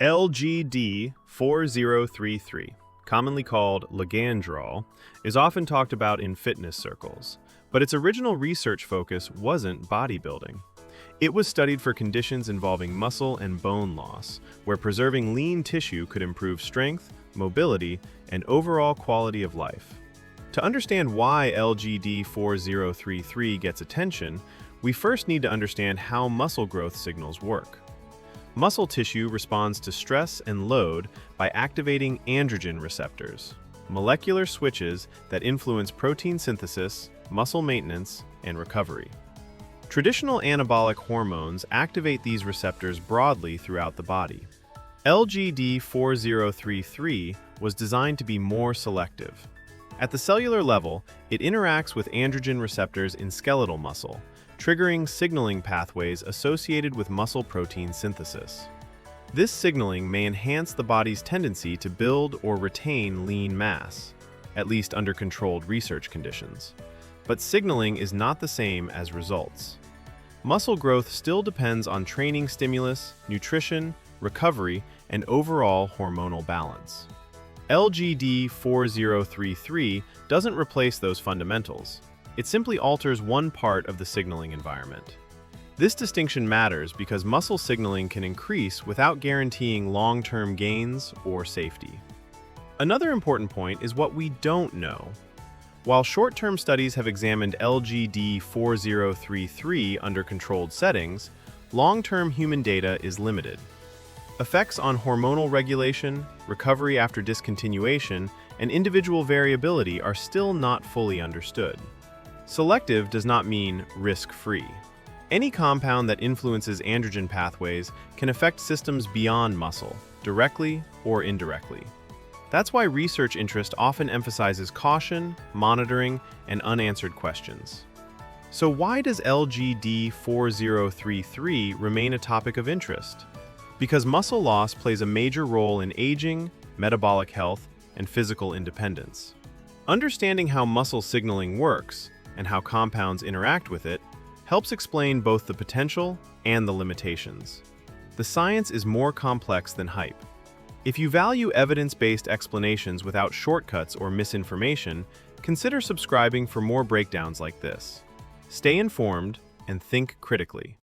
LGD-4033, commonly called Ligandrol, is often talked about in fitness circles, but its original research focus wasn't bodybuilding. It was studied for conditions involving muscle and bone loss, where preserving lean tissue could improve strength, mobility, and overall quality of life. To understand why LGD-4033 gets attention, we first need to understand how muscle growth signals work. Muscle tissue responds to stress and load by activating androgen receptors, molecular switches that influence protein synthesis, muscle maintenance, and recovery. Traditional anabolic hormones activate these receptors broadly throughout the body. LGD-4033 was designed to be more selective. At the cellular level, it interacts with androgen receptors in skeletal muscle, triggering signaling pathways associated with muscle protein synthesis. This signaling may enhance the body's tendency to build or retain lean mass, at least under controlled research conditions. But signaling is not the same as results. Muscle growth still depends on training stimulus, nutrition, recovery, and overall hormonal balance. LGD-4033 doesn't replace those fundamentals. It simply alters one part of the signaling environment. This distinction matters because muscle signaling can increase without guaranteeing long-term gains or safety. Another important point is what we don't know. While short-term studies have examined LGD-4033 under controlled settings, long-term human data is limited. Effects on hormonal regulation, recovery after discontinuation, and individual variability are still not fully understood. Selective does not mean risk-free. Any compound that influences androgen pathways can affect systems beyond muscle, directly or indirectly. That's why research interest often emphasizes caution, monitoring, and unanswered questions. So why does LGD-4033 remain a topic of interest? Because muscle loss plays a major role in aging, metabolic health, and physical independence. Understanding how muscle signaling works and how compounds interact with it helps explain both the potential and the limitations. The science is more complex than hype. If you value evidence-based explanations without shortcuts or misinformation, consider subscribing for more breakdowns like this. Stay informed and think critically.